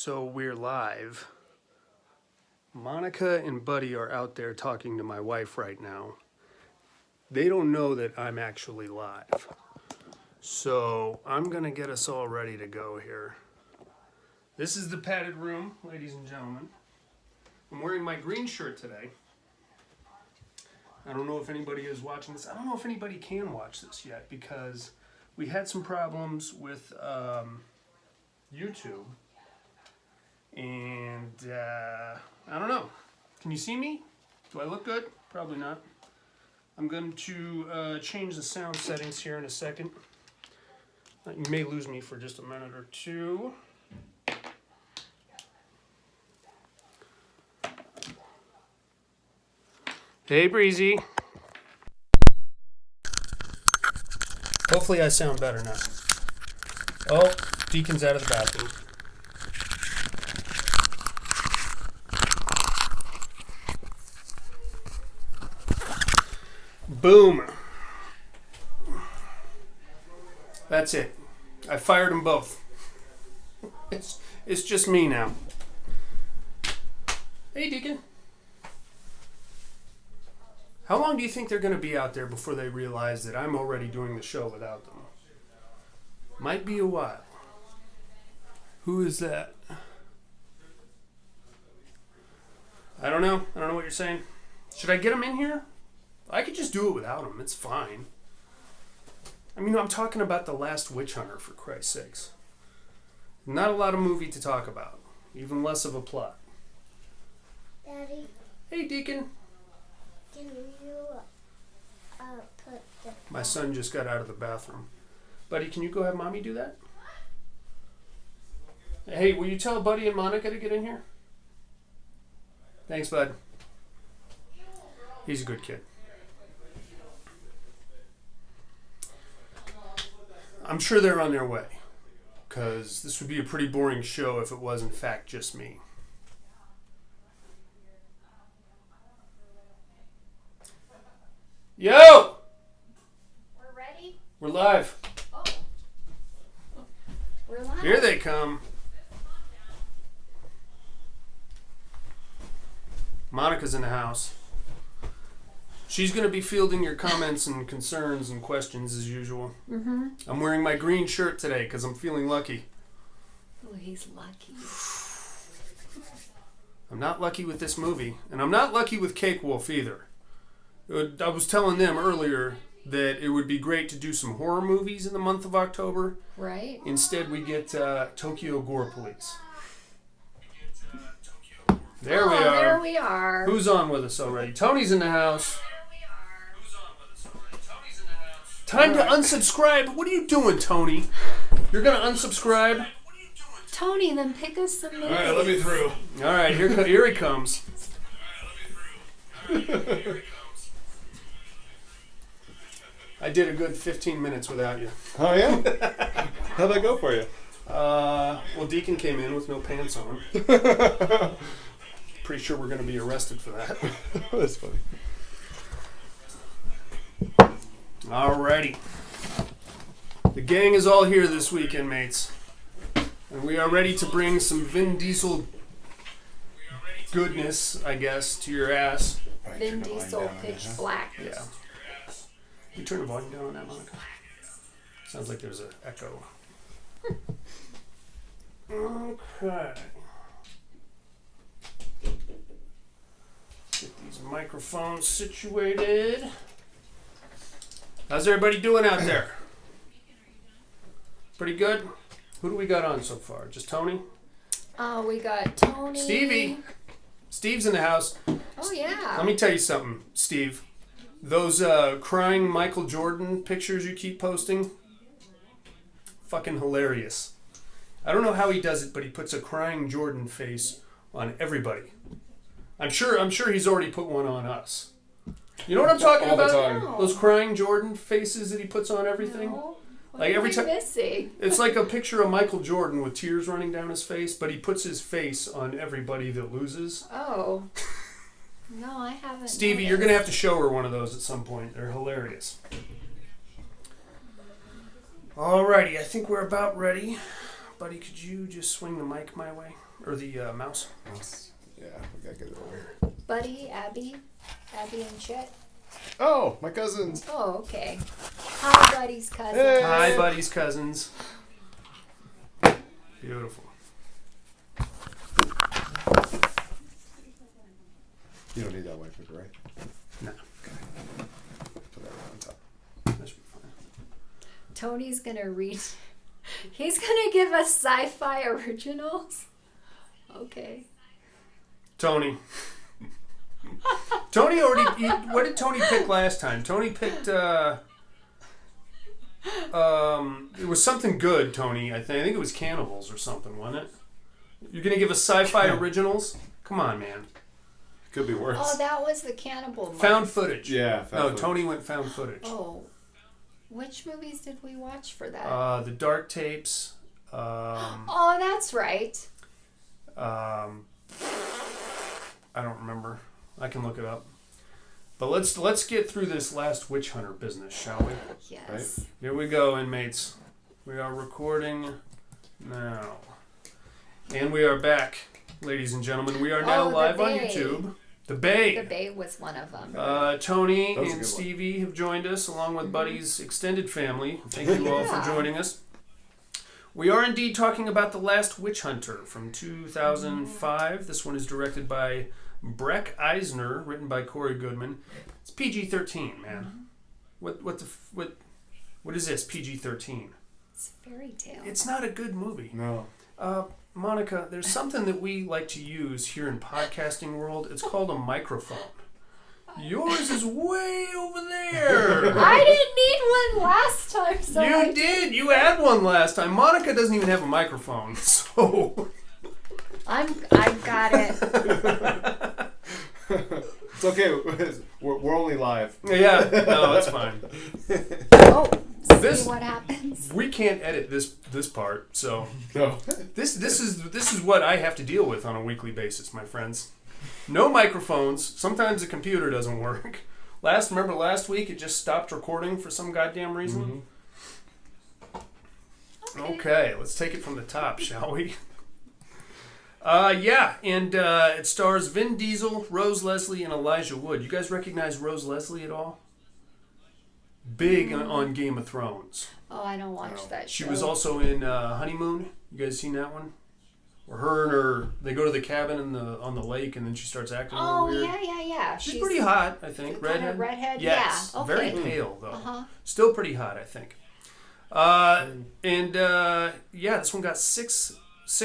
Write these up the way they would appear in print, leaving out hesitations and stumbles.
So we're live. Monica and Buddy are out there talking to my wife right now. They don't know that I'm actually live. So I'm going to get us all ready to go here. This is the padded room, ladies and gentlemen. I'm wearing my green shirt today. I don't know if anybody is watching this. I don't know if anybody can watch this yet because we had some problems with YouTube. And I don't know. Can you see me? Do I look good? Probably not. I'm going to change the sound settings here in a second. You may lose me for just a minute or two. Hey, Breezy. Hopefully I sound better now. Oh, Deacon's out of the bathroom. Boom. That's it. I fired them both. It's just me now. Hey, Deacon. How long do you think they're going to be out there before they realize that I'm already doing the show without them? Might be a while. Who is that? I don't know. I don't know what you're saying. Should I get them in here? I could just do it without them. It's fine. I mean, I'm talking about The Last Witch Hunter, for Christ's sakes. Not a lot of movie to talk about. Even less of a plot. Daddy. Hey, Deacon. Can you put the... My son just got out of the bathroom. Buddy, can you go have Mommy do that? Hey, will you tell Buddy and Monica to get in here? Thanks, bud. He's a good kid. I'm sure they're on their way, because this would be a pretty boring show if it was, in fact, just me. Yo! We're ready? We're live. Oh. We're live. Here they come. Monica's in the house. She's going to be fielding your comments and concerns and questions as usual. Mm-hmm. I'm wearing my green shirt today because I'm feeling lucky. Oh, he's lucky. I'm not lucky with this movie. And I'm not lucky with Cake Wolf either. I was telling them earlier that it would be great to do some horror movies in the month of October. Right. Instead, we get Tokyo Gore Police. There we are. There we are. Who's on with us already? Tony's in the house. Time to unsubscribe. What are you doing, Tony? You're going to unsubscribe? Tony, then pick us some movies. All right, let me through. All right, here he comes. I did a good 15 minutes without you. Oh, yeah? How'd that go for you? Well, Deacon came in with no pants on. Pretty sure we're going to be arrested for that. That's funny. Alrighty. The gang is all here this weekend, mates. And we are ready to bring some Vin Diesel goodness, I guess, to your ass. Vin Diesel, Pitch Black. Yeah. You turn the volume down on that, Monica? Sounds like there's an echo. Okay. Get these microphones situated. How's everybody doing out there? Pretty good? Who do we got on so far? Just Tony? We got Tony. Stevie. Steve's in the house. Oh, yeah. Let me tell you something, Steve. Those crying Michael Jordan pictures you keep posting, fucking hilarious. I don't know how he does it, but he puts a crying Jordan face on everybody. I'm sure he's already put one on us. You know what I'm talking All the about? time. No. Those crying Jordan faces that he puts on everything. No. What Like are every we time, missing? it's like a picture of Michael Jordan with tears running down his face, but he puts his face on everybody that loses. Oh. No, I haven't. Stevie, noticed. you're gonna have to show her one of those at some point. They're hilarious. Alrighty, I think we're about ready. Buddy, could you just swing the mic my way? Or the mouse? Yeah, we gotta get it over here. Buddy, Abby and Chet. Oh, my cousins. Oh, okay. Hi, Buddy's cousin. Hey. Hi, Buddy's cousins. Beautiful. You don't need that white paper, right? No. Put that right on top. That should be fine. Tony's gonna read. He's gonna give us sci-fi originals. Okay. Tony. Tony already. What did Tony pick last time? Tony picked. It was something good, Tony. I think it was Cannibals or something, wasn't it? You're gonna give us sci-fi originals? Come on, man. Could be worse. Oh, that was the cannibal one. Found footage. Yeah. No, Tony went found footage. Oh. Which movies did we watch for that? The Dark Tapes. Oh, that's right. I don't remember. I can look it up. But let's get through this last witch hunter business, shall we? Yes. Here we go, inmates. We are recording now. And we are back, ladies and gentlemen. We are now Oh, the live on Bay. YouTube. The Bay. The Bay was one of them. Tony That was a and good one. Stevie have joined us along with Buddy's extended family. Thank you all for Yeah. joining us. We are indeed talking about The Last Witch Hunter from 2005. This one is directed by Breck Eisner, written by Corey Goodman. It's PG-13, man. What is this? PG-13. It's a fairy tale. It's not a good movie. No. Monica, there's something that we like to use here in podcasting world. It's called a microphone. Yours is way over there. I didn't need one last time, so You did. You had one last time. Monica doesn't even have a microphone, so I got it. It's okay. We're only live. yeah. No, that's fine. Oh, This- see what happens. We can't edit this part, so No. this is what I have to deal with on a weekly basis, my friends. No microphones. Sometimes the computer doesn't work. Remember last week it just stopped recording for some goddamn reason. Okay, let's take it from the top, shall we? It stars Vin Diesel, Rose Leslie, and Elijah Wood. You guys recognize Rose Leslie at all? Big on Game of Thrones. Oh, I don't watch that She show. was also in Honeymoon. You guys seen that one? Where her and her they go to the cabin on the lake, and then she starts acting a little Oh, weird. yeah. She's pretty hot, I think. Kinda redhead? Yes, Yeah, very okay. pale though. Uh-huh. Still pretty hot, I think. This one got six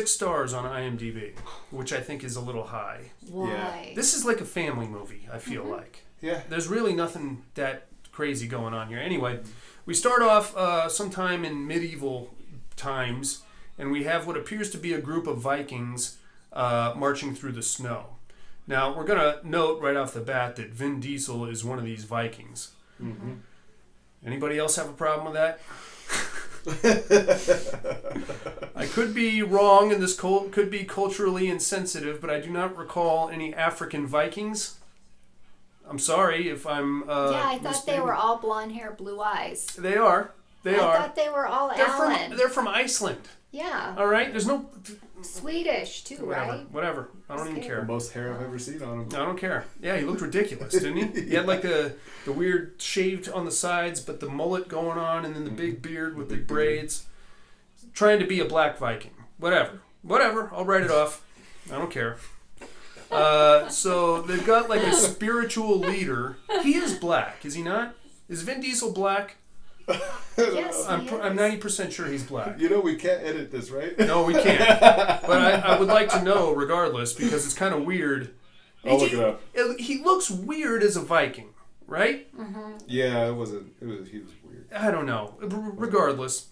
stars on IMDb, which I think is a little high. Why? This is like a family movie, I feel like. Yeah. There's really nothing that crazy going on here. Anyway, we start off sometime in medieval times, and we have what appears to be a group of Vikings marching through the snow. Now, we're going to note right off the bat that Vin Diesel is one of these Vikings. Mm-hmm. Anybody else have a problem with that? I could be wrong, and this could be culturally insensitive, but I do not recall any African Vikings. I'm sorry if I'm. Yeah, I thought they mistaken. were all blonde hair, blue eyes. They are. They I are. thought they were all They're Alan. they're from Iceland. Yeah. All right. There's no. Swedish, too, right? Whatever. I don't even Okay. The care. most hair I've ever seen on him. I don't care. Yeah, he looked ridiculous, didn't he? He had like the weird shaved on the sides, but the mullet going on, and then the big beard with the braids. Trying to be a black Viking. Whatever. I'll write it off. I don't care. So they've got like a spiritual leader. He is black, is he not? Is Vin Diesel black? Yes, I'm he I'm is. 90% sure he's black. You know we can't edit this, right? No, we can't. But I would like to know regardless because it's kind of weird. I'll look it up. He looks weird as a Viking, right? Yeah, it wasn't. He was weird. I don't know. Regardless,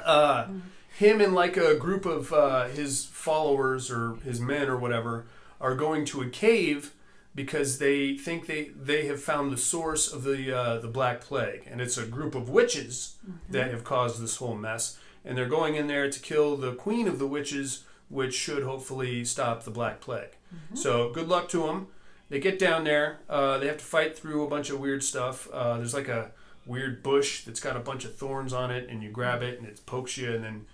him and like a group of his followers or his men or whatever are going to a cave because they think they have found the source of the Black Plague, and it's a group of witches that have caused this whole mess, and they're going in there to kill the queen of the witches, which should hopefully stop the Black Plague. So good luck to them. They get down there. They have to fight through a bunch of weird stuff. There's like a weird bush that's got a bunch of thorns on it, and you grab it, and it pokes you, and then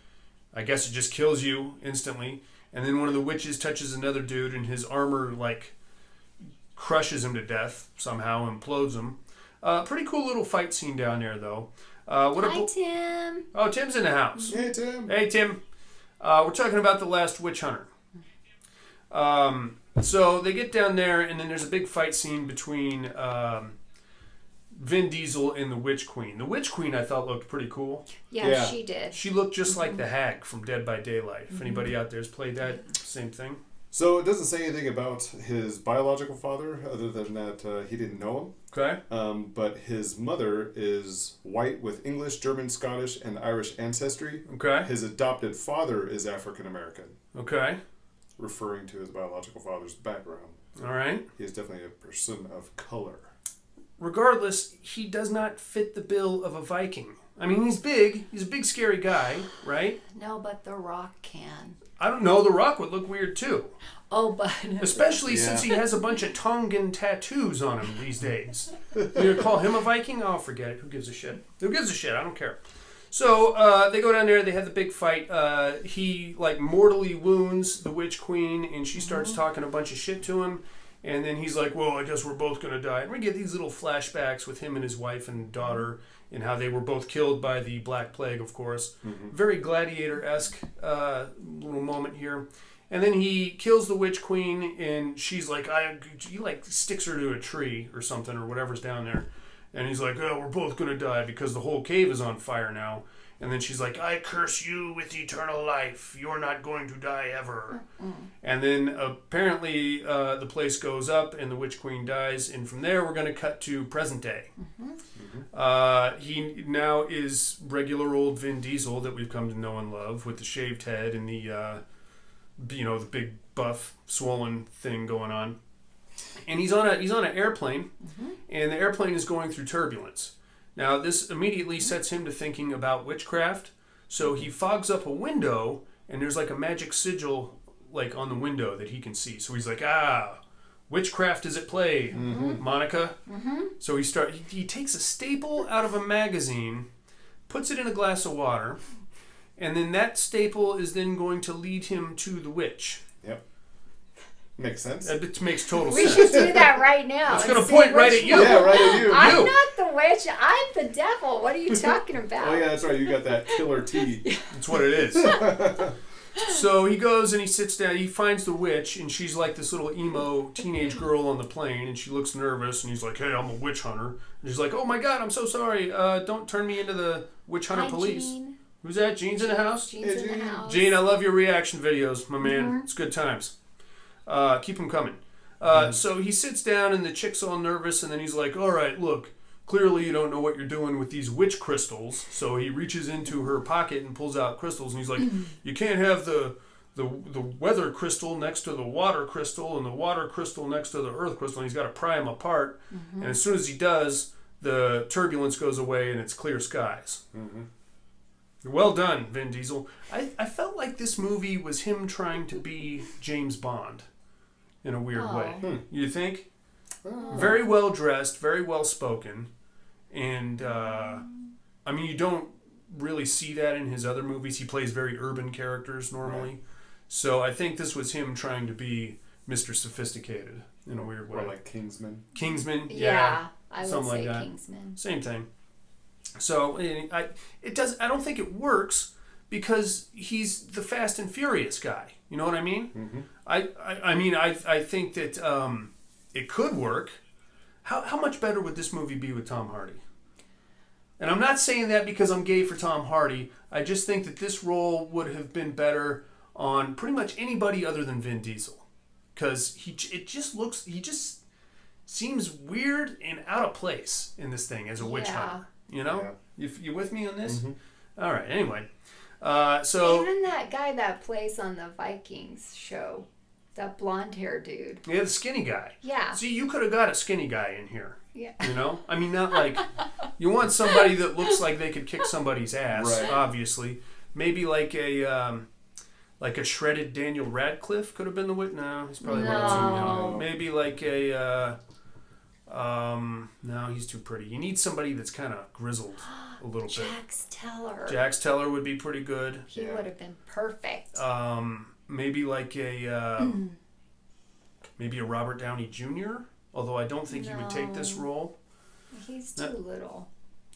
I guess it just kills you instantly. And then one of the witches touches another dude, and his armor like crushes him to death somehow, implodes him. Pretty cool little fight scene down there, though. Hi, Tim. Oh, Tim's in the house. Hey, Tim. Hey, Tim. We're talking about The Last Witch Hunter. So they get down there, and then there's a big fight scene between Vin Diesel and the Witch Queen. The Witch Queen, I thought, looked pretty cool. Yeah, she did. She looked just like the Hag from Dead by Daylight. If anybody out there's played that, same thing. So it doesn't say anything about his biological father, other than that he didn't know Okay. him. But his mother is white with English, German, Scottish, and Irish ancestry. Okay. His adopted father is African American, Okay. referring to his biological father's background. All right. He is definitely a person of color. Regardless, he does not fit the bill of a Viking. I mean, he's big. He's a big, scary guy, right? No, but The Rock can. I don't know. The Rock would look weird, too. Oh, but... Especially since he has a bunch of Tongan tattoos on him these days. You gonna call him a Viking? Oh, forget it. Who gives a shit? Who gives a shit? I don't care. So they go down there. They have the big fight. He like mortally wounds the Witch Queen, and she starts talking a bunch of shit to him. And then he's like, "Well, I guess we're both gonna die." And we get these little flashbacks with him and his wife and daughter, and how they were both killed by the Black Plague, of course. Very gladiator-esque little moment here. And then he kills the Witch Queen, and she's like, he like sticks her to a tree or something, or whatever's down there. And he's like, "Oh, we're both going to die because the whole cave is on fire now." And then she's like, "I curse you with eternal life. You're not going to die ever." And then apparently the place goes up and the Witch Queen dies. And from there, we're going to cut to present day. He now is regular old Vin Diesel that we've come to know and love, with the shaved head and the the big buff swollen thing going on. And he's on an airplane, and the airplane is going through turbulence. Now, this immediately sets him to thinking about witchcraft. So he fogs up a window, and there's like a magic sigil like on the window that he can see. So he's like, witchcraft is at play, Monica. So he takes a staple out of a magazine, puts it in a glass of water, and then that staple is then going to lead him to the witch. Yep. Makes sense. It makes total We sense. should do that right now. It's and going to see point right which at you. Yeah, right at you. I'm You. not the witch. I'm the devil. What are you talking about? Oh yeah, that's right. You got that killer tea. That's what it is. So he goes and he sits down. He finds the witch, and she's like this little emo teenage girl on the plane, and she looks nervous. And he's like, "Hey, I'm a witch hunter." And she's like, "Oh my God, I'm so sorry. Don't turn me into the witch hunter Hi, police." Gene. Who's that? Gene's in the house. Gene's Hey, in the Gene. house. Gene, I love your reaction videos, my man. It's good times. Keep them coming. So he sits down, and the chick's all nervous, and then he's like, "All right, look, clearly you don't know what you're doing with these witch crystals." So he reaches into her pocket and pulls out crystals, and he's like, "You can't have the weather crystal next to the water crystal, and the water crystal next to the earth crystal." And he's got to pry them apart. And as soon as he does, the turbulence goes away, and it's clear skies. Well done, Vin Diesel. I felt like this movie was him trying to be James Bond in a weird way. You think? Very well dressed, very well spoken, and I mean, you don't really see that in his other movies. He plays very urban characters normally, so I think this was him trying to be Mr. Sophisticated in a weird way. Or like Kingsman. Kingsman, Yeah, I would something say like that. Kingsman. Same thing. So I don't think it works because he's the Fast and Furious guy. You know what I mean? I think that it could work. How much better would this movie be with Tom Hardy? And I'm not saying that because I'm gay for Tom Hardy. I just think that this role would have been better on pretty much anybody other than Vin Diesel, because he just seems weird and out of place in this thing as a witch hunter. You know, you with me on this? All right. Anyway, so Even that guy that plays on the Vikings show, that blonde hair dude. yeah, the skinny guy. Yeah. See, you could have got a skinny guy in here. Yeah. You know, I mean, not like you want somebody that looks like they could kick somebody's ass. Right. Obviously, maybe like a shredded Daniel Radcliffe could have been the witch. No, he's probably way too young. No. Maybe like a No, he's too pretty. You need somebody that's kind of grizzled a little bit. Jax Teller. Jax Teller would be pretty good. He would have been perfect. Maybe like a maybe a Robert Downey Jr. Although I don't think he would take this role. He's too little.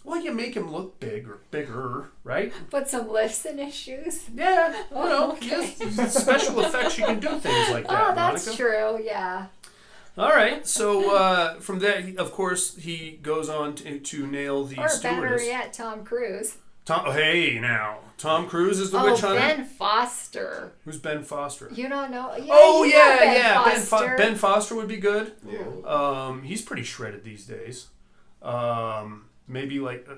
Well, you make him look bigger, right? Put some lifts in his shoes. Yeah, Okay. yes, special effects. You can do things like that. Oh, that's Monica. true. Yeah. All right, so from that, of course, he goes on to nail the Or better stewardess. yet, Tom Cruise. Tom Cruise is the witch hunter. Ben Foster. Who's Ben Foster? You don't know? Yeah, Oh you know yeah. Foster. Ben Foster would be good. Yeah. He's pretty shredded these days. Maybe like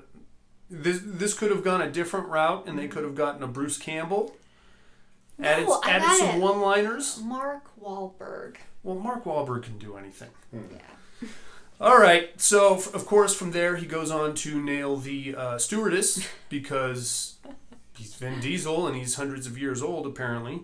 this could have gone a different route, and they could have gotten a Bruce Campbell. Added I got some it. one-liners. Mark Wahlberg. Well, Mark Wahlberg can do anything. Yeah. All right, so of course from there he goes on to nail the stewardess because he's Vin Diesel and he's hundreds of years old apparently,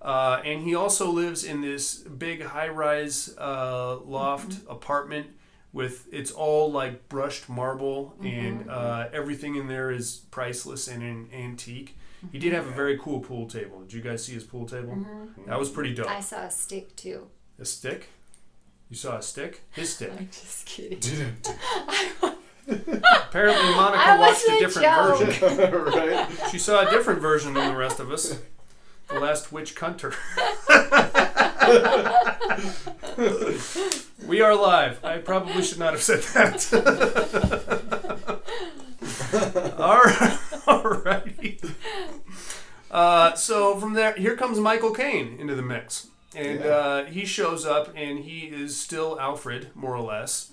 and he also lives in this big high-rise loft apartment with it's all like brushed marble and everything in there is priceless and an antique. He did have a very cool pool table. Did you guys see his pool table? That was pretty dope. I saw a stick too. A stick? You saw a stick? His stick. I'm just kidding. Apparently Monica I watched a wasn't different joking. version. Right? She saw a different version than the rest of us. The Last Witch Hunter. We are live. I probably should not have said that. Alrighty. So from there, here comes Michael Caine into the mix. And he shows up, and he is still Alfred, more or less,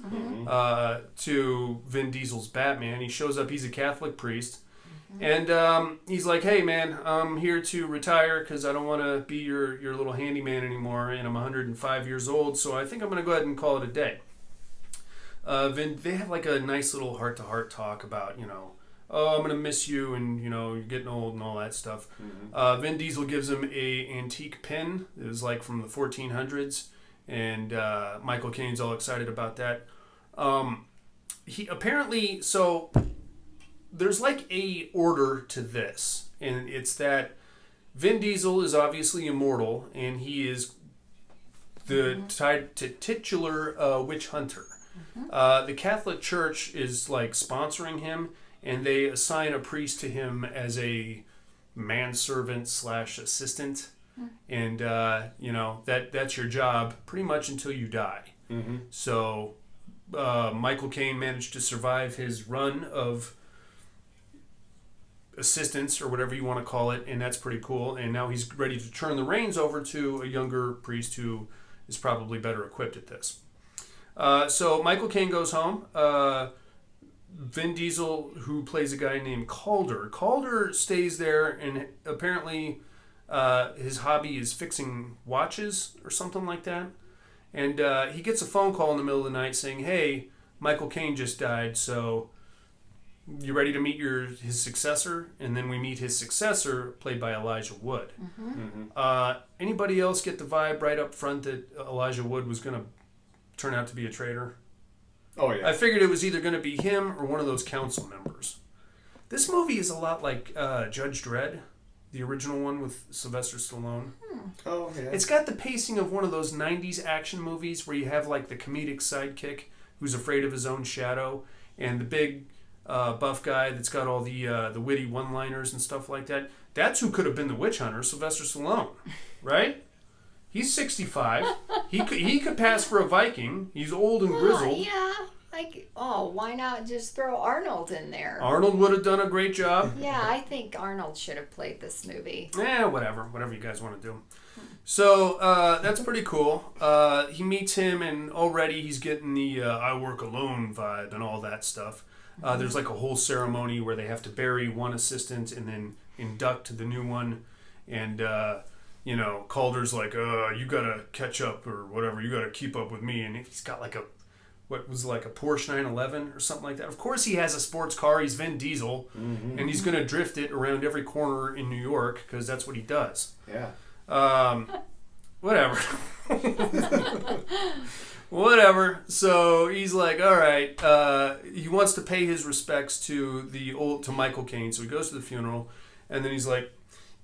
to Vin Diesel's Batman. He shows up, he's a Catholic priest. And he's like, hey, man, I'm here to retire because I don't want to be your little handyman anymore, and I'm 105 years old, so I think I'm going to go ahead and call it a day. They have like a nice little heart-to-heart talk about, oh, I'm going to miss you, and, you're getting old and all that stuff. Vin Diesel gives him a antique pin. It was like from the 1400s, and Michael Caine's all excited about that. He apparently, so there's like a order to this, and it's that Vin Diesel is obviously immortal, and he is the titular witch hunter. The Catholic Church is like sponsoring him, and they assign a priest to him as a manservant / assistant, and that's your job pretty much until you die. So Michael Caine managed to survive his run of assistants or whatever you want to call it, and that's pretty cool. And now he's ready to turn the reins over to a younger priest who is probably better equipped at this. So Michael Caine goes home. Vin Diesel, who plays a guy named Calder stays there, and apparently his hobby is fixing watches or something like that. And he gets a phone call in the middle of the night saying, hey, Michael Caine just died, so you ready to meet his successor? And then we meet his successor, played by Elijah Wood. Anybody else get the vibe right up front that Elijah Wood was going to turn out to be a traitor? Oh, yeah. I figured it was either going to be him or one of those council members. This movie is a lot like Judge Dredd, the original one with Sylvester Stallone. Oh, yeah. It's got the pacing of one of those 90s action movies where you have like the comedic sidekick who's afraid of his own shadow, and the big buff guy that's got all the witty one-liners and stuff like that. That's who could have been the witch hunter, Sylvester Stallone, right? He's 65. He could pass for a Viking. He's old and grizzled. Yeah. Why not just throw Arnold in there? Arnold would have done a great job. Yeah, I think Arnold should have played this movie. Whatever you guys want to do. So that's pretty cool. He meets him, and already he's getting the I work alone vibe and all that stuff. There's like a whole ceremony where they have to bury one assistant and then induct the new one. And, Calder's like, you got to catch up or whatever. You got to keep up with me. And he's got like a Porsche 911 or something like that. Of course he has a sports car. He's Vin Diesel. And he's going to drift it around every corner in New York because that's what he does. Yeah. Whatever. Whatever. So he's like, all right. He wants to pay his respects to Michael Caine. So he goes to the funeral, and then he's like,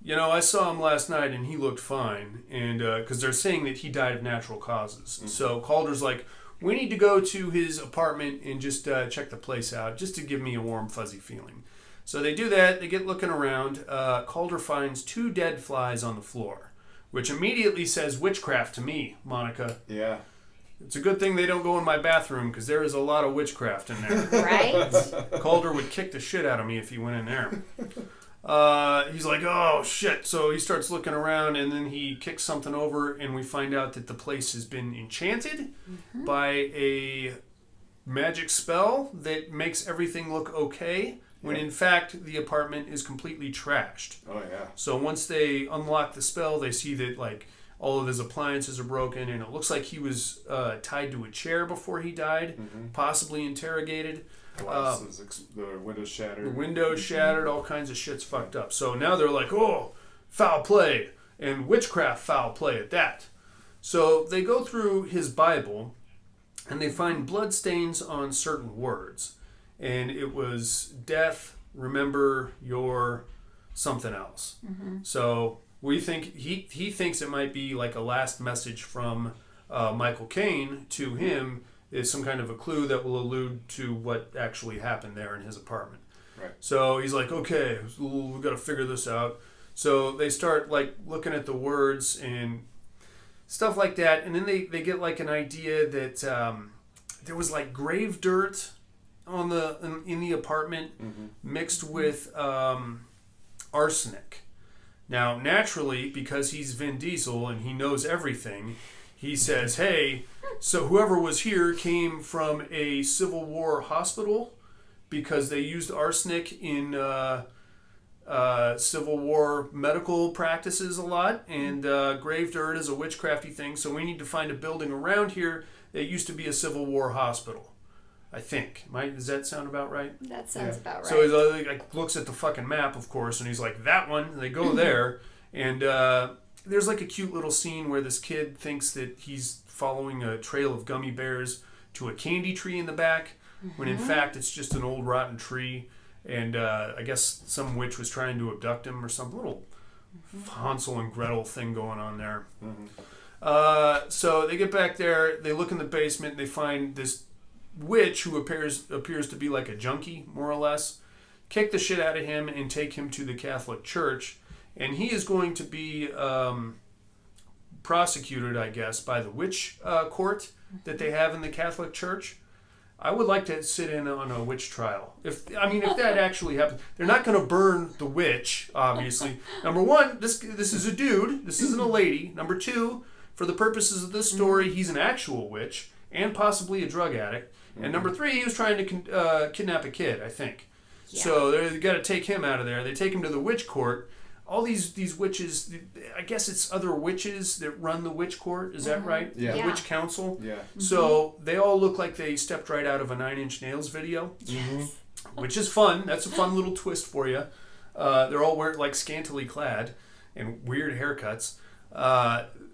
I saw him last night, and he looked fine. And because they're saying that he died of natural causes. Mm-hmm. So Calder's like, we need to go to his apartment and just check the place out, just to give me a warm, fuzzy feeling. So they do that. They get looking around. Calder finds 2 dead flies on the floor, which immediately says witchcraft to me, Monica. Yeah. It's a good thing they don't go in my bathroom, because there is a lot of witchcraft in there. Right? Calder would kick the shit out of me if he went in there. He's like, oh, shit. So he starts looking around, and then he kicks something over, and we find out that the place has been enchanted by a magic spell that makes everything look okay, when in fact the apartment is completely trashed. Oh, yeah. So once they unlock the spell, they see that, like, all of his appliances are broken, and it looks like he was tied to a chair before he died, possibly interrogated. The windows shattered. The windows shattered, all kinds of shit's fucked up. So now they're like, oh, foul play, and witchcraft foul play at that. So they go through his Bible, and they find bloodstains on certain words. And it was death, remember, your something else. So we think he thinks it might be like a last message from Michael Caine to him, is some kind of a clue that will allude to what actually happened there in his apartment. Right. So he's like, okay, we've got to figure this out. So they start like looking at the words and stuff like that, and then they get like an idea that there was like grave dirt on in the apartment mixed with arsenic. Now, naturally, because he's Vin Diesel and he knows everything, he says, hey, so whoever was here came from a Civil War hospital because they used arsenic in Civil War medical practices a lot, and grave dirt is a witchcrafty thing, so we need to find a building around here that used to be a Civil War hospital. I think. Does that sound about right? That sounds about right. So he like looks at the fucking map, of course, and he's like, that one. And they go there, and there's like a cute little scene where this kid thinks that he's following a trail of gummy bears to a candy tree in the back, when in fact it's just an old rotten tree, and I guess some witch was trying to abduct him or some little Hansel and Gretel thing going on there. So they get back there, they look in the basement, and they find this witch who appears to be like a junkie, more or less, kick the shit out of him and take him to the Catholic Church, and he is going to be prosecuted, I guess, by the witch court that they have in the Catholic Church. I would like to sit in on a witch trial. If that actually happens. They're not going to burn the witch, obviously. Number one, this is a dude. This isn't a lady. Number two, for the purposes of this story, he's an actual witch and possibly a drug addict. And number three, he was trying to kidnap a kid, I think. Yeah. So they got to take him out of there. They take him to the witch court. All these witches, I guess it's other witches that run the witch court. Is that right? Yeah. The witch council. Yeah. So they all look like they stepped right out of a Nine Inch Nails video, which is fun. That's a fun little twist for you. They're all like scantily clad and weird haircuts.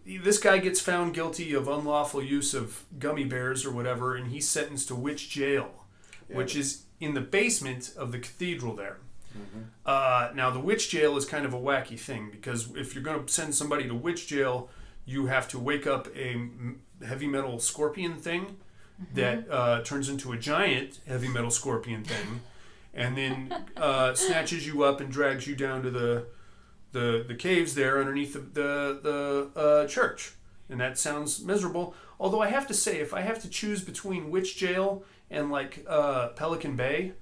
This guy gets found guilty of unlawful use of gummy bears or whatever, and he's sentenced to witch jail, which is in the basement of the cathedral there. Now, the witch jail is kind of a wacky thing, because if you're going to send somebody to witch jail, you have to wake up a heavy metal scorpion thing that turns into a giant heavy metal scorpion thing, and then snatches you up and drags you down to the caves there underneath the church. And that sounds miserable. Although I have to say, if I have to choose between witch jail and like Pelican Bay,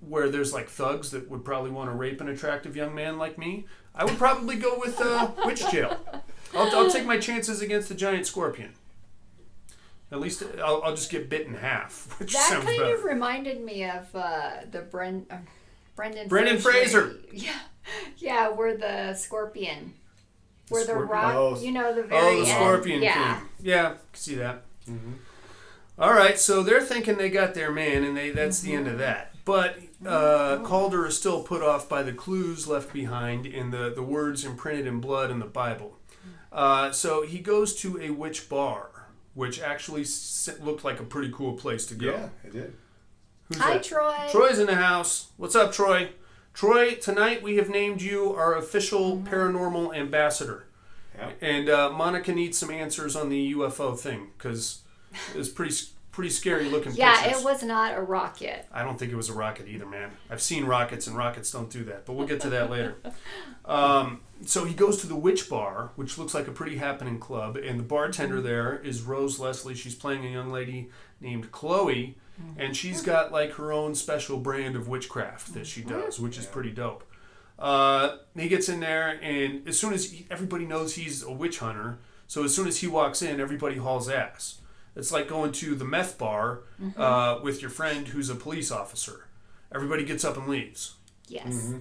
where there's like thugs that would probably want to rape an attractive young man like me, I would probably go with witch jail. I'll take my chances against the giant scorpion. At least I'll just get bit in half, which that sounds kind better. of reminded me of the Brendan Fraser. Yeah, where the scorpion, where the scorpion. rock, the very the end. scorpion king. Yeah, I can see that. All right, so they're thinking they got their man, and that's the end of that. But Calder is still put off by the clues left behind in the words imprinted in blood in the Bible. So he goes to a witch bar, which actually looked like a pretty cool place to go. Yeah, it did. Who's Hi, that? Troy. Troy's in the house. What's up, Troy? Troy, tonight we have named you our official paranormal ambassador. Yeah. And Monica needs some answers on the UFO thing, because it's pretty scary looking Yeah, pictures. it was not a rocket. I don't think it was a rocket either, man. I've seen rockets, and rockets don't do that. But we'll get to that later. So he goes to the Witch Bar, which looks like a pretty happening club, and the bartender there is Rose Leslie. She's playing a young lady named Chloe, and she's got like her own special brand of witchcraft that she does, which is pretty dope. He gets in there, and as soon as everybody knows he's a witch hunter, so as soon as he walks in, everybody hauls ass. It's like going to the meth bar with your friend who's a police officer. Everybody gets up and leaves. Yes.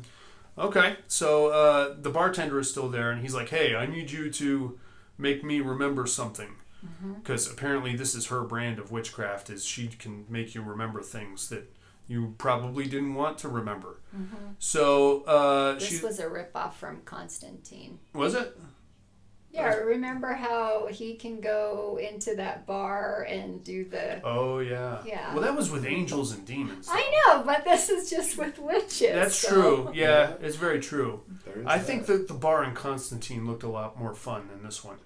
Okay, so the bartender is still there, and he's like, hey, I need you to make me remember something. Because apparently this is her brand of witchcraft, is she can make you remember things that you probably didn't want to remember. So This was a ripoff from Constantine. Was it? Yeah, remember how he can go into that bar and do the... Oh, yeah. Yeah. Well, that was with angels and demons. I know, but this is just with witches. That's so- true. Yeah, it's very true. There is I think that the bar in Constantine looked a lot more fun than this one.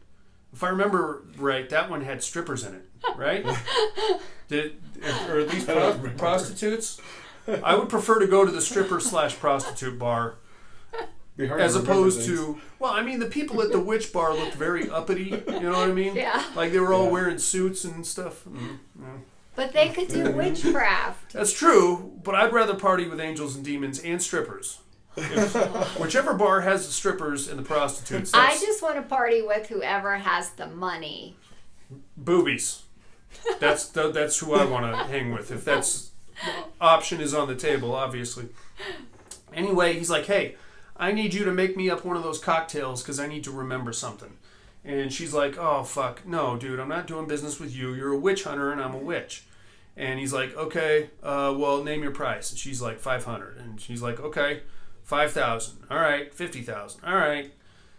If I remember right, that one had strippers in it, right? Or at least prostitutes? I would prefer to go to the stripper/prostitute bar Be hard as to remember opposed things. to, well, I mean, the people at the witch bar looked very uppity, you know what I mean? Yeah. Like they were all Yeah. wearing suits and stuff. But they could do witchcraft. That's true, but I'd rather party with angels and demons and strippers. Whichever bar has the strippers and the prostitutes, I that's just want to party with whoever has the money. boobies. That's who I want to hang with. If that's option is on the table, obviously. Anyway, he's like, hey, I need you to make me up one of those cocktails because I need to remember something. And she's like, oh, fuck. No, dude, I'm not doing business with you. You're a witch hunter and I'm a witch. And he's like, okay, well, name your price. And she's like, $500. And she's like, okay, $5,000. All right, $50,000. All right.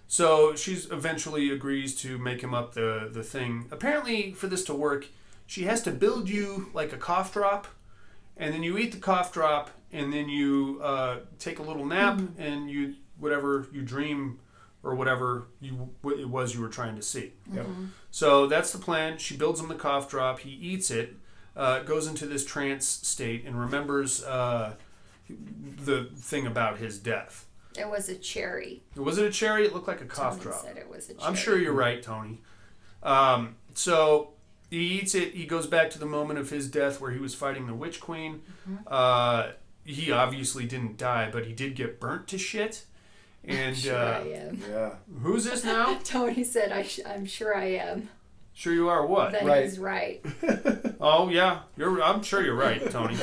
So she's eventually agrees to make him up the thing. Apparently, for this to work, she has to build you like a cough drop. And then you eat the cough drop, and then you take a little nap, and you whatever you dream or whatever it was you were trying to see. Yep. So that's the plan. She builds him the cough drop. He eats it, goes into this trance state, and remembers the thing about his death. It was a cherry. Was it a cherry? It looked like a cough Tony drop. said it was a cherry. I'm sure you're right, Tony. So he eats it. He goes back to the moment of his death where he was fighting the Witch Queen. He obviously didn't die, but he did get burnt to shit. And Sure I am. Yeah. who's this now? Tony said, I'm sure I am. Sure you are what? That Right. he's right. Oh yeah, I'm sure you're right, Tony.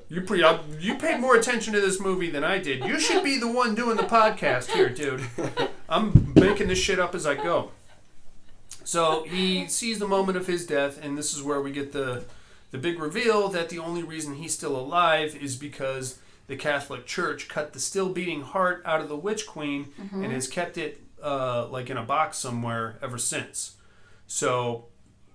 You paid more attention to this movie than I did. You should be the one doing the podcast here, dude. I'm making this shit up as I go. So he sees the moment of his death, and this is where we get the big reveal that the only reason he's still alive is because the Catholic Church cut the still beating heart out of the Witch Queen and has kept it like in a box somewhere ever since. So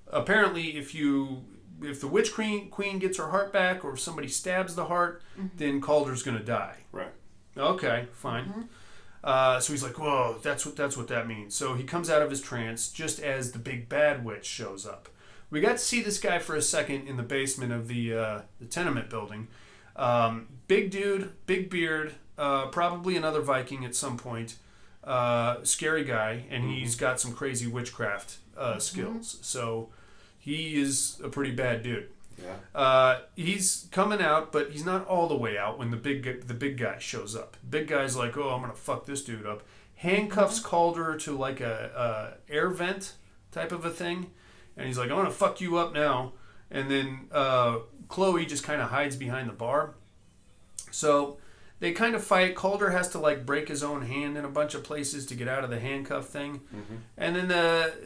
apparently, if the Witch Queen gets her heart back, or if somebody stabs the heart, then Calder's gonna die. Right. Okay, fine. So he's like, whoa, that's what that means. So he comes out of his trance just as the big bad witch shows up. We got to see this guy for a second in the basement of the tenement building. Big dude, big beard, probably another Viking at some point. Scary guy, and he's got some crazy witchcraft skills. So he is a pretty bad dude. Yeah. He's coming out, but he's not all the way out when the big guy shows up. Big guy's like, oh, I'm gonna fuck this dude up. Handcuffs Calder to like a air vent type of a thing, and he's like, I'm gonna fuck you up now. And then Chloe just kind of hides behind the bar. So they kind of fight. Calder has to like break his own hand in a bunch of places to get out of the handcuff thing. And then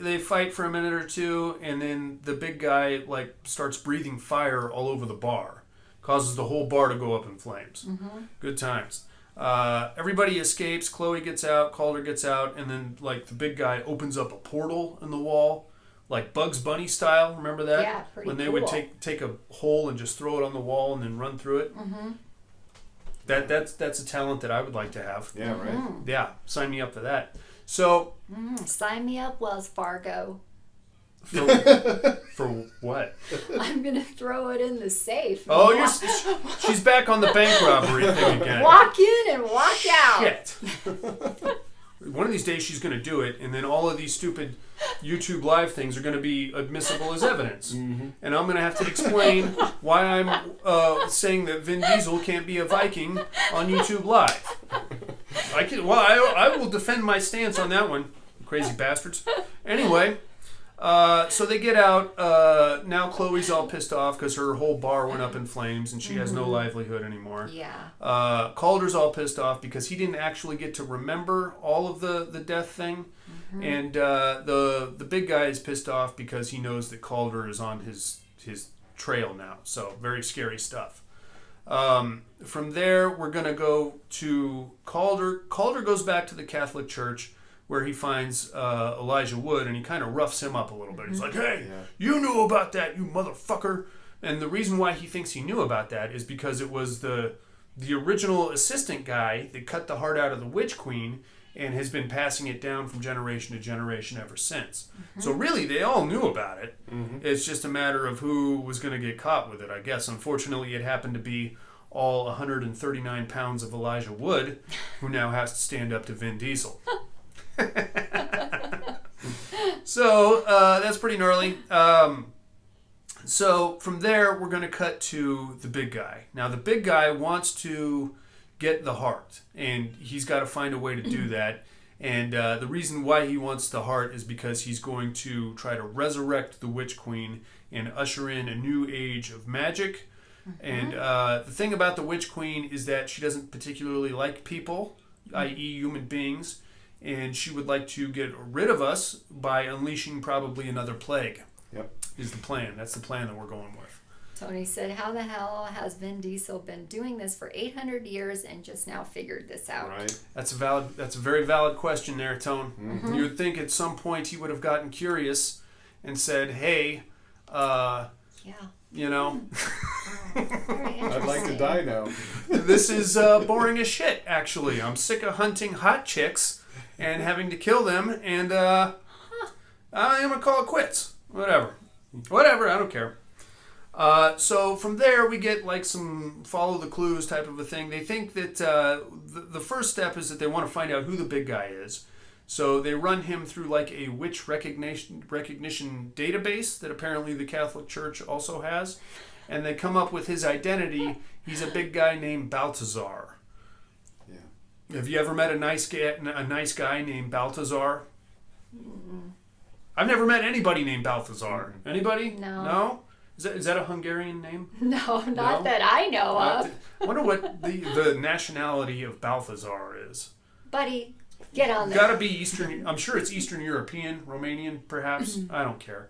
they fight for a minute or two, and then the big guy like starts breathing fire all over the bar, causes the whole bar to go up in flames. Good times. Everybody escapes. Chloe gets out. Calder gets out, and then like the big guy opens up a portal in the wall, like Bugs Bunny style. Remember that? Yeah, pretty when they cool. would take a hole and just throw it on the wall and then run through it. Mm-hmm. That's a talent that I would like to have. Yeah, right. Yeah, sign me up for that. So Sign me up, Wells Fargo. for what? I'm gonna throw it in the safe. Oh, she's back on the bank robbery thing again. Walk in and walk out. Shit. One of these days she's going to do it, and then all of these stupid YouTube Live things are going to be admissible as evidence. And I'm going to have to explain why I'm saying that Vin Diesel can't be a Viking on YouTube Live. I will defend my stance on that one, crazy bastards. Anyway, so they get out. Now Chloe's all pissed off because her whole bar went up in flames and she has no livelihood anymore. Yeah. Calder's all pissed off because he didn't actually get to remember all of the death thing. And the big guy is pissed off because he knows that Calder is on his trail now. So very scary stuff. From there, we're going to go to Calder. Calder goes back to the Catholic Church where he finds Elijah Wood, and he kind of roughs him up a little bit. He's like, hey, you knew about that, you motherfucker. And the reason why he thinks he knew about that is because it was the original assistant guy that cut the heart out of the Witch Queen and has been passing it down from generation to generation ever since. So really, they all knew about it. It's just a matter of who was going to get caught with it, I guess. Unfortunately, it happened to be all 139 pounds of Elijah Wood, who now has to stand up to Vin Diesel. So that's pretty gnarly. So from there, we're going to cut to the big guy. Now, the big guy wants to get the heart, and he's got to find a way to do that. And the reason why he wants the heart is because he's going to try to resurrect the Witch Queen and usher in a new age of magic. And the thing about the Witch Queen is that she doesn't particularly like people, i.e. human beings. And she would like to get rid of us by unleashing probably another plague. Yep. Is the plan. That's the plan that we're going with. Tony said, how the hell has Vin Diesel been doing this for 800 years and just now figured this out? Right. That's a very valid question there, Tone. You would think at some point he would have gotten curious and said, hey, you know, I'd like to die now. this is boring as shit, actually. I'm sick of hunting hot chicks and having to kill them, and I'm going to call it quits. Whatever, I don't care. So from there, we get like some follow the clues type of a thing. They think that the first step is that they want to find out who the big guy is. So they run him through like a witch recognition database that apparently the Catholic Church also has. And they come up with his identity. He's a big guy named Balthazar. Yeah. Have you ever met a nice guy named Balthazar? I've never met anybody named Balthazar. Anybody? No. Is that a Hungarian name? No, not No? that I know of. I wonder what the nationality of Balthazar is. Buddy, get on there. Gotta be Eastern. I'm sure it's Eastern European, Romanian, perhaps. I don't care.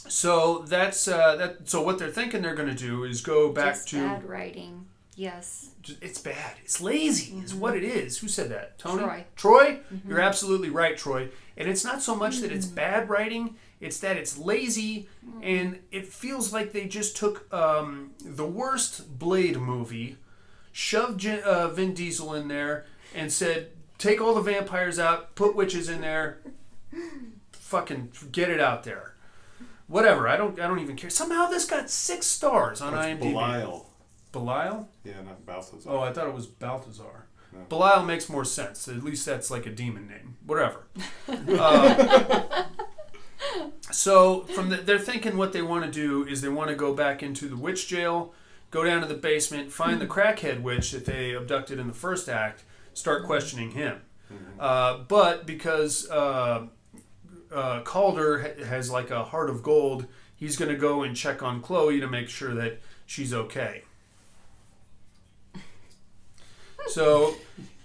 So that's that. So what they're thinking they're going to do is go back Just to. bad writing. Yes. It's bad. It's lazy. Is what it is. Who said that? Tony? Troy. Troy? You're absolutely right, Troy. And it's not so much that it's bad writing, it's that it's lazy, and it feels like they just took the worst Blade movie, shoved Vin Diesel in there, and said, take all the vampires out, put witches in there, fucking get it out there. Whatever, I don't even care. Somehow this got 6 stars on That's IMDb. Belial. Belial? Yeah, not Balthazar. Oh, I thought it was Balthazar. No. Belial makes more sense. At least that's like a demon name. Whatever. So they're thinking what they want to do is they want to go back into the witch jail, go down to the basement, find the crackhead witch that they abducted in the first act, start questioning him. But because Calder has like a heart of gold, he's going to go and check on Chloe to make sure that she's okay. So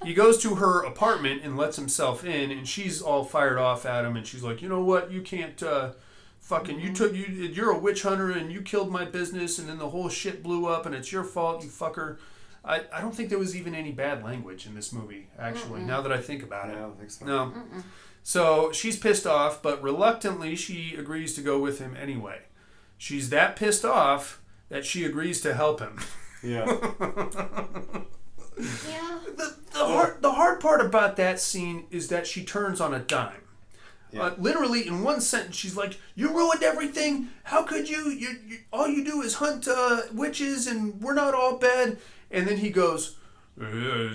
he goes to her apartment and lets himself in, and she's all fired off at him, and she's like, you know what, you can't you're a witch hunter and you killed my business, and then the whole shit blew up and it's your fault, you fucker. I don't think there was even any bad language in this movie, actually, now that I think about I it. don't think so. No. So she's pissed off, but reluctantly she agrees to go with him anyway. She's that pissed off that she agrees to help him. Yeah. Yeah. The hard part about that scene is that she turns on a dime. Yeah. Literally, in one sentence, she's like, "You ruined everything. How could you? You all you do is hunt witches, and we're not all bad." And then he goes, and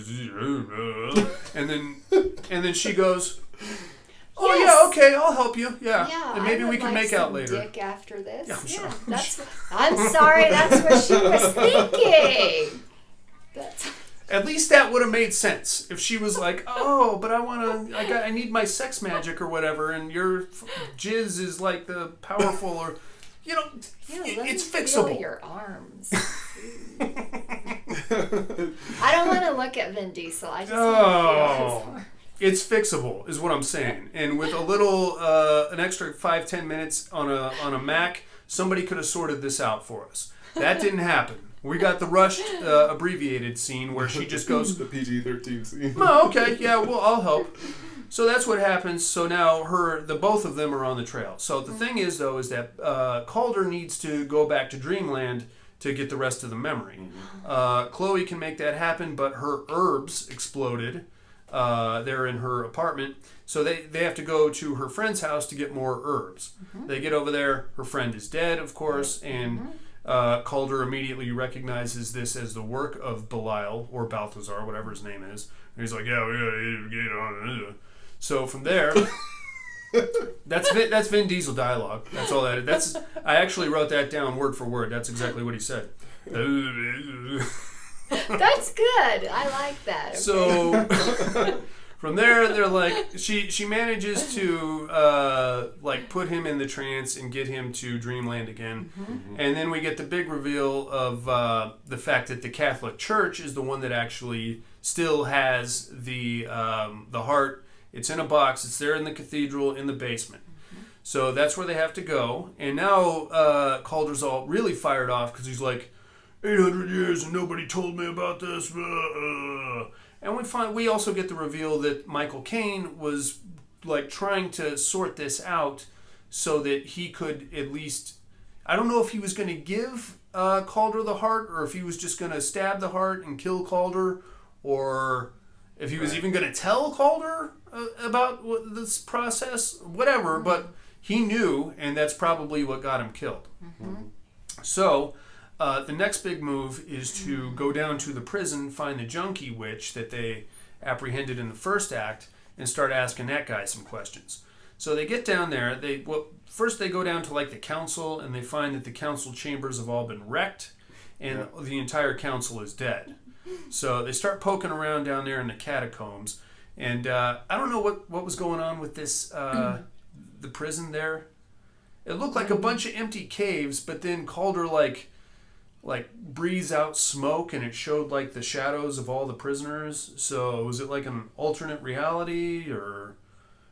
then she goes, "Oh Yes. yeah, okay, I'll help you. Yeah, Yeah, and maybe I we would can like make out some later." Dick after this. Yeah, I'm Yeah, sure. that's. I'm sorry. That's what she was thinking. That's. At least that would have made sense if she was like, "Oh, but I need my sex magic or whatever, and your jizz is like the powerful or, Ew, let it's me feel fixable." your arms. I don't want to look at Vin Diesel. I just want to feel his arms. It's fixable, is what I'm saying. And with a little, an extra 5-10 minutes on a Mac, somebody could have sorted this out for us. That didn't happen. We got the rushed, abbreviated scene where she just goes, The PG-13 scene. "Oh, okay, yeah, well, I'll help." So that's what happens. So now the both of them are on the trail. So the thing is, though, is that Calder needs to go back to Dreamland to get the rest of the memory. Chloe can make that happen, but her herbs exploded. They're in her apartment. So they have to go to her friend's house to get more herbs. They get over there. Her friend is dead, of course, and Calder immediately recognizes this as the work of Belial, or Balthazar, whatever his name is. And he's like, "Yeah, we gotta get on." So from there, that's Vin Diesel dialogue. That's all that. I actually wrote that down word for word. That's exactly what he said. That's good. I like that. Okay. So from there, they're like, she manages to like put him in the trance and get him to Dreamland again, and then we get the big reveal of the fact that the Catholic Church is the one that actually still has the heart. It's in a box. It's there in the cathedral in the basement. So that's where they have to go. And now Calder's all really fired off because he's like, 800 years and nobody told me about this. And we also get the reveal that Michael Caine was like trying to sort this out so that he could at least, I don't know if he was going to give Calder the heart or if he was just going to stab the heart and kill Calder, or if he was even going to tell Calder about this process, whatever, but he knew, and that's probably what got him killed. So the next big move is to go down to the prison, find the junkie witch that they apprehended in the first act, and start asking that guy some questions. So they get down there. First they go down to like the council, and they find that the council chambers have all been wrecked, and the entire council is dead. So they start poking around down there in the catacombs, and I don't know what was going on with this the prison there. It looked like a bunch of empty caves, but then Calder like breathes out smoke, and it showed like the shadows of all the prisoners. So was it like an alternate reality, or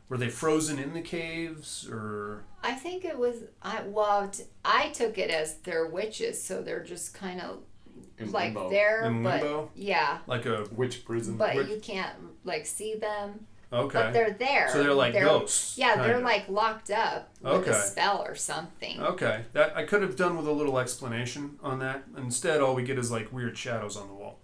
were they frozen in the caves, or? I think it was. I took it as they're witches, so they're just kind of In like limbo. there, In but limbo? yeah, Like a Witch prison. but Witch- you can't like see them. okay. But they're there. So they're like ghosts, Yeah, they're kinda. like locked up with Okay. a spell or something. Okay, that I could have done with a little explanation on that. Instead, all we get is like weird shadows on the wall.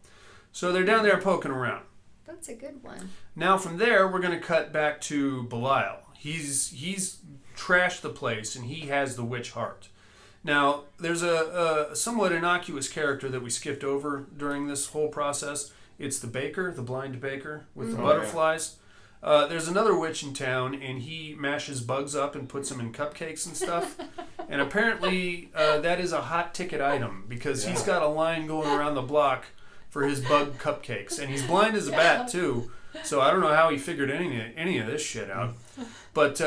So they're down there poking around. That's a good one. Now from there, we're going to cut back to Belial. He's trashed the place, and he has the witch heart. Now, there's a somewhat innocuous character that we skipped over during this whole process. It's the baker, the blind baker with the Oh, butterflies. There's another witch in town, and he mashes bugs up and puts them in cupcakes and stuff. And apparently, that is a hot ticket item because he's got a line going around the block for his bug cupcakes, and he's blind as a bat too. So I don't know how he figured any of this shit out. But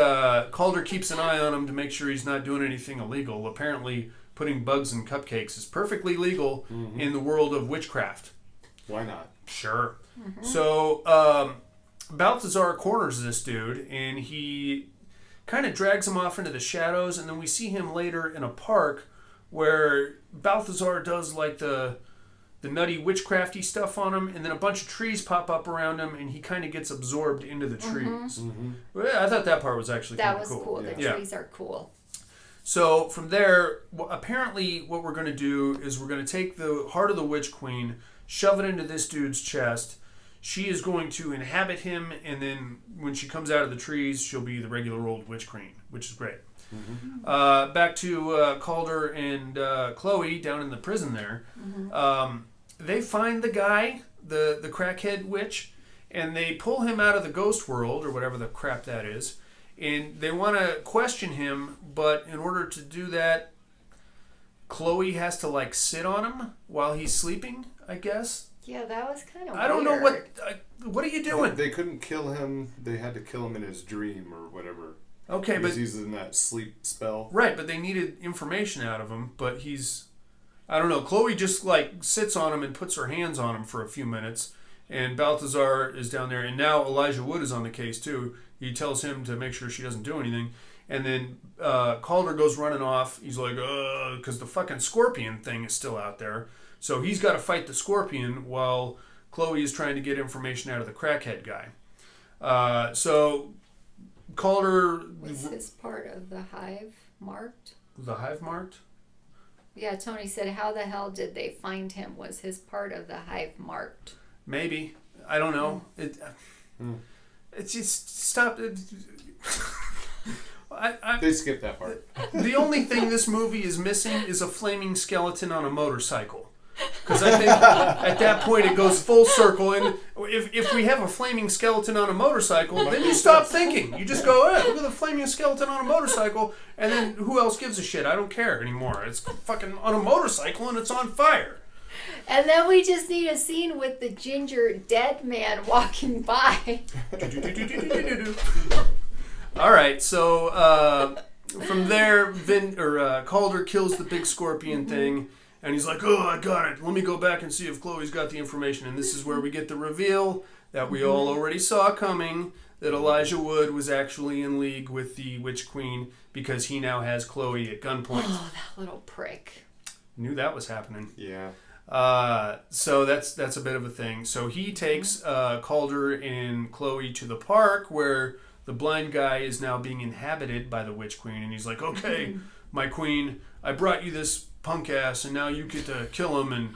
Calder keeps an eye on him to make sure he's not doing anything illegal. Apparently, putting bugs in cupcakes is perfectly legal in the world of witchcraft. Why not? Sure. So Balthazar corners this dude, and he kind of drags him off into the shadows, and then we see him later in a park where Balthazar does like the the nutty witchcrafty stuff on him, and then a bunch of trees pop up around him, and he kind of gets absorbed into the trees. Well, I thought that part was actually That kind of was cool. Yeah. The Yeah. trees are cool. So from there, apparently what we're going to do is we're going to take the heart of the Witch Queen, shove it into this dude's chest. She is going to inhabit him, and then when she comes out of the trees, she'll be the regular old Witch Queen, which is great. Back to Calder and Chloe down in the prison there. They find the guy, the crackhead witch, and they pull him out of the ghost world, or whatever the crap that is. And they want to question him, but in order to do that, Chloe has to like sit on him while he's sleeping, I guess. Yeah, that was kind of I don't know what are you doing? They couldn't kill him. They had to kill him in his dream or whatever. Okay, Because but he's in that sleep spell. right, but they needed information out of him, but he's I don't know. Chloe just like sits on him and puts her hands on him for a few minutes, and Balthazar is down there, and now Elijah Wood is on the case too. He tells him to make sure she doesn't do anything, and then Calder goes running off. He's like, because the fucking scorpion thing is still out there, so he's got to fight the scorpion while Chloe is trying to get information out of the crackhead guy. So Calder Was his part of the hive marked? the hive marked. Yeah, Tony said, how the hell did they find him? Was his part of the hive marked? Maybe. I don't know. It's just stop. They skipped that part. The only thing this movie is missing is a flaming skeleton on a motorcycle. Because I think at that point it goes full circle, and if we have a flaming skeleton on a motorcycle, then you stop thinking. You just go, look at the flaming skeleton on a motorcycle, and then who else gives a shit? I don't care anymore. It's fucking on a motorcycle and it's on fire. And then we just need a scene with the ginger dead man walking by. All right, so from there, Calder kills the big scorpion thing, and he's like, "Oh, I got it. Let me go back and see if Chloe's got the information." And this is where we get the reveal that we all already saw coming, that Elijah Wood was actually in league with the Witch Queen because he now has Chloe at gunpoint. Oh, that little prick. Knew that was happening. Yeah. So that's a bit of a thing. So he takes Calder and Chloe to the park where the blind guy is now being inhabited by the Witch Queen, and he's like, "Okay, my queen, I brought you this punk ass, and now you get to kill him." And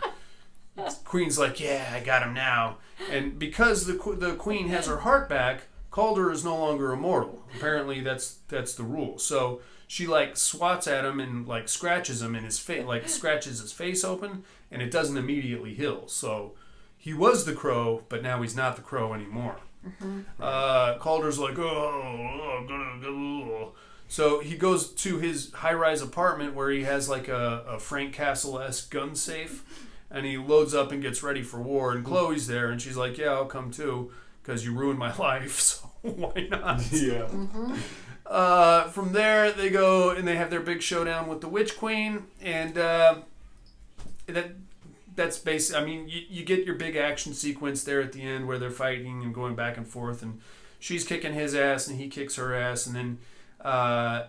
Queen's like, "Yeah, I got him now." And because the queen has her heart back, Calder is no longer immortal. Apparently, that's the rule. So she like swats at him and like scratches him in his face, like scratches his face open, and it doesn't immediately heal. So he was the crow, but now he's not the crow anymore. Calder's like, I'm gonna go. So he goes to his high-rise apartment where he has like a Frank Castle-esque gun safe, and he loads up and gets ready for war. And Chloe's there, and she's like, "Yeah, I'll come too, because you ruined my life, so why not?" Yeah. From there, they go and they have their big showdown with the Witch Queen, and that's basically. I mean, you get your big action sequence there at the end where they're fighting and going back and forth, and she's kicking his ass and he kicks her ass, and then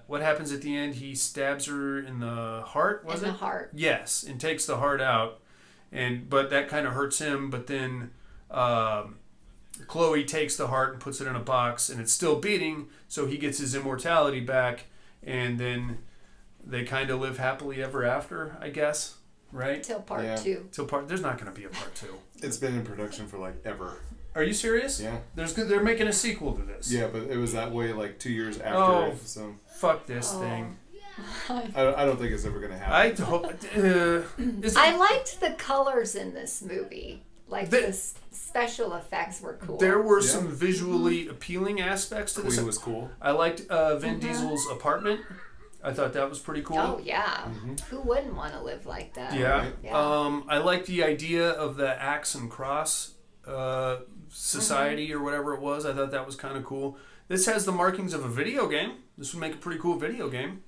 what happens at the end? He stabs her in the heart. Was it? In the heart. Yes, and takes the heart out, but that kind of hurts him. But then Chloe takes the heart and puts it in a box, and it's still beating, so he gets his immortality back, and then they kind of live happily ever after, I guess, right? Till part Yeah. 2. There's not going to be a part 2. It's been in production for like ever. Are you serious? Yeah. They're making a sequel to this. Yeah, but it was that way like 2 years after Oh. it. So Fuck this Oh. thing. I don't think it's ever gonna happen. I hope. I liked the colors in this movie. Like The- the special effects were cool. There were Yeah. some visually appealing aspects to this. Queen was cool. I liked Vin Diesel's apartment. I thought that was pretty cool. Oh yeah. Who wouldn't want to live like that? Yeah. Right. Yeah. I like the idea of the axe and cross society or whatever it was. I thought that was kind of cool. This has the markings of a video game. This would make a pretty cool video game.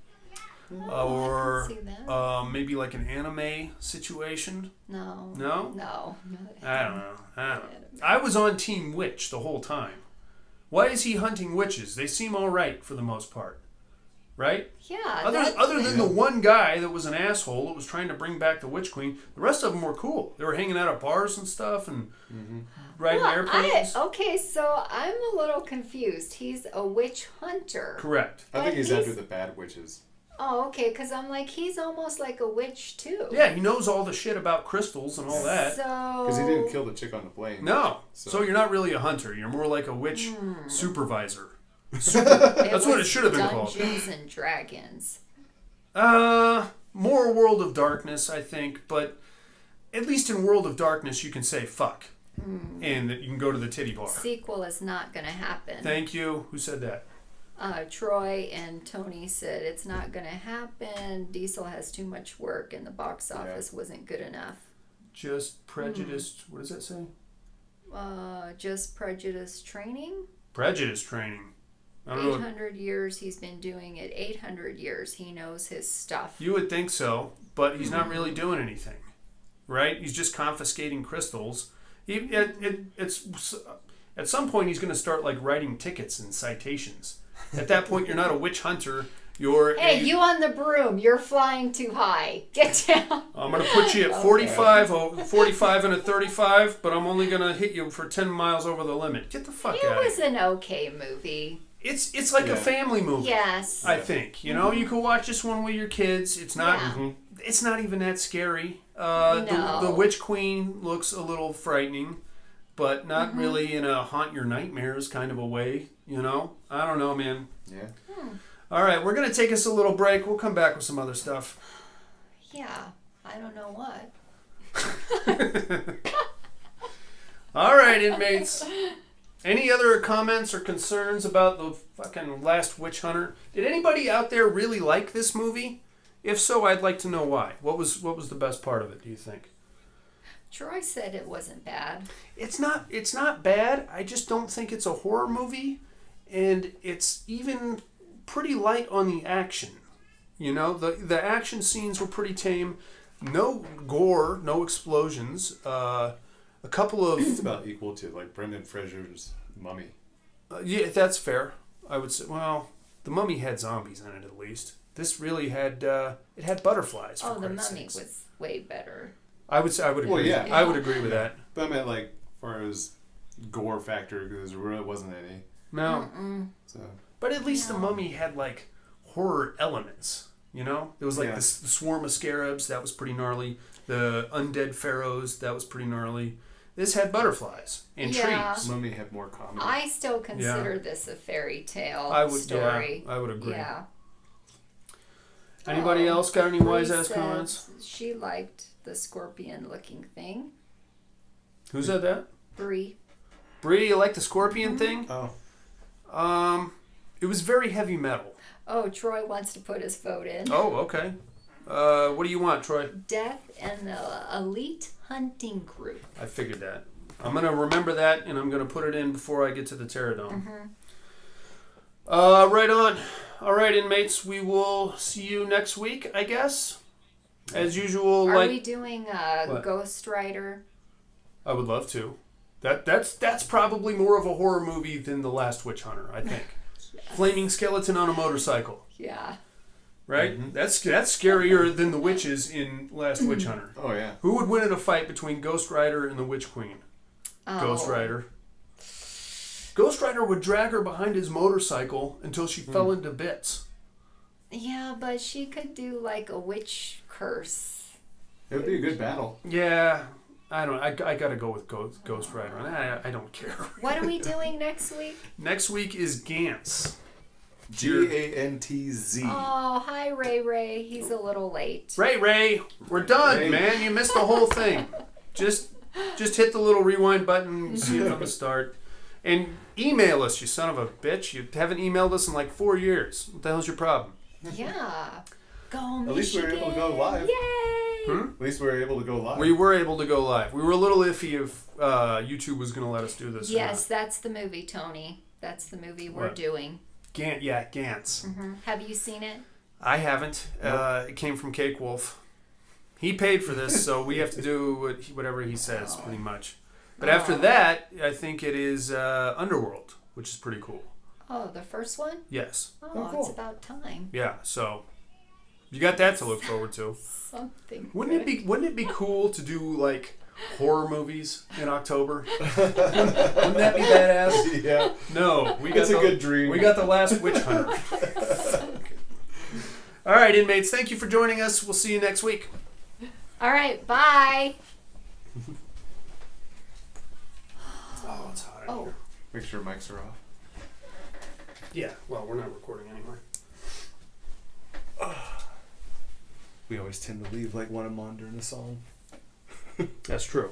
Or I can see that. maybe like an anime situation. No. No? No. I don't know. I was on Team Witch the whole time. Why is he hunting witches? They seem all right for the most part. right? Yeah. Other than the one guy that was an asshole that was trying to bring back the Witch Queen, the rest of them were cool. They were hanging out at bars and stuff and riding airplanes. Okay, so I'm a little confused. He's a witch hunter. Correct. I think But he's he's- after the bad witches. Oh, okay, because I'm like, he's almost like a witch too. Yeah, he knows all the shit about crystals and all that. So. Because he didn't kill the chick on the plane. No. So So- you're not really a hunter. You're more like a witch supervisor. That's what it should have been called. Dungeons and Dragons. More World of Darkness, I think, but at least in World of Darkness you can say fuck. And that you can go to the titty bar. Sequel is not going to happen. Thank you. Who said that? Troy and Tony said it's not going to happen. Diesel has too much work and the box office wasn't good enough. Just prejudiced. What does that say? Just prejudice training. Prejudice training. I don't know. 800 years he's been doing it. 800 years he knows his stuff. You would think so, but he's not really doing anything, right? He's just confiscating crystals. It's at some point he's going to start like writing tickets and citations. At that point, you're not a witch hunter. You're Hey, you on the broom. You're flying too high. Get down. I'm going to put you at 45 and a 35, but I'm only going to hit you for 10 miles over the limit. Get the fuck It out of was here. an okay movie. It's like a Yeah. family movie. Yes. I think you can watch this one with your kids. It's not Yeah. it's not even that scary. No. The Witch Queen looks a little frightening, but not really in a haunt your nightmares kind of a way. I don't know, man. Yeah. All right, we're gonna take us a little break. We'll come back with some other stuff. Yeah. I don't know what. All right, inmates. Any other comments or concerns about the fucking Last Witch Hunter? Did anybody out there really like this movie? If so, I'd like to know why. What was the best part of it, do you think? Troy said it wasn't bad. It's not bad. I just don't think it's a horror movie, and it's even pretty light on the action. The action scenes were pretty tame. No gore, no explosions. A couple of It's about equal to like Brendan Fraser's Mummy. yeah, that's fair. I would say. Well, the Mummy had zombies in it at least. This really had it had butterflies. For Oh, the Christ's Mummy sakes. was way better. I would agree. Well, yeah. I would agree with that. But I meant like as far as gore factor, because there really wasn't any. No, So but at least the Mummy had like horror elements. There was like Yeah. the swarm of scarabs that was pretty gnarly. The undead pharaohs that was pretty gnarly. This had butterflies and Yeah. trees. Mummy had more comedy. I still consider this a fairy tale I would story. I would agree. Yeah. Anybody Oh, else got any wise Bree ass said comments? She liked the scorpion-looking thing. Who said that? Bree. Bree, you like the scorpion thing? Oh, It was very heavy metal. Oh, Troy wants to put his vote in. Oh, okay. What do you want, Troy? Death and the Elite Hunting Group. I figured that. I'm going to remember that, and I'm going to put it in before I get to the Pterodome. Right on. All right, inmates, we will see you next week, I guess. As usual, Are like we doing What? Ghost Rider? I would love to. That's probably more of a horror movie than The Last Witch Hunter, I think. Flaming skeleton on a motorcycle, Yeah. right? That's scarier than the witches in Last Witch Hunter. oh yeah. Who would win in a fight between Ghost Rider and the Witch Queen? Oh. Ghost Rider. Ghost Rider would drag her behind his motorcycle until she fell into bits. Yeah, but she could do like a witch curse. It would be a good battle. Yeah, I don't. I gotta go with Ghost Rider. I don't care. What are we doing next week? Next week is Gantz. Gantz. Oh, hi Ray Ray. He's a little late. Ray, we're done, Ray. man. You missed the whole thing. Just hit the little rewind button and see it from the start. And email us, you son of a bitch. You haven't emailed us in like 4 years. What the hell's your problem? Yeah. Go At least we were able to go Michigan. live. Yay! At least we were able to go live. We were able to go live. We were a little iffy if YouTube was going to let us do this. or Yes, that's the movie, Tony. That's the movie we're What? doing. not. Gantz. Have you seen it? I haven't. It came from Cake Wolf. He paid for this, so we have to do whatever he says, pretty much. But after that, I think it is Underworld, which is pretty cool. Oh, the first one? Yes. Oh, Oh, cool. it's about time. Yeah. So you got that to look forward to. Something. Wouldn't it be cool to do like horror movies in October? Wouldn't that be badass? Yeah. No, we got It's a good dream. We got The Last Witch Hunter. All right, inmates. Thank you for joining us. We'll see you next week. All right, bye. Oh, it's hot. Oh, Make sure mics are off. Yeah. Well, we're not recording anymore. We always tend to leave like one of them on during the song. That's true.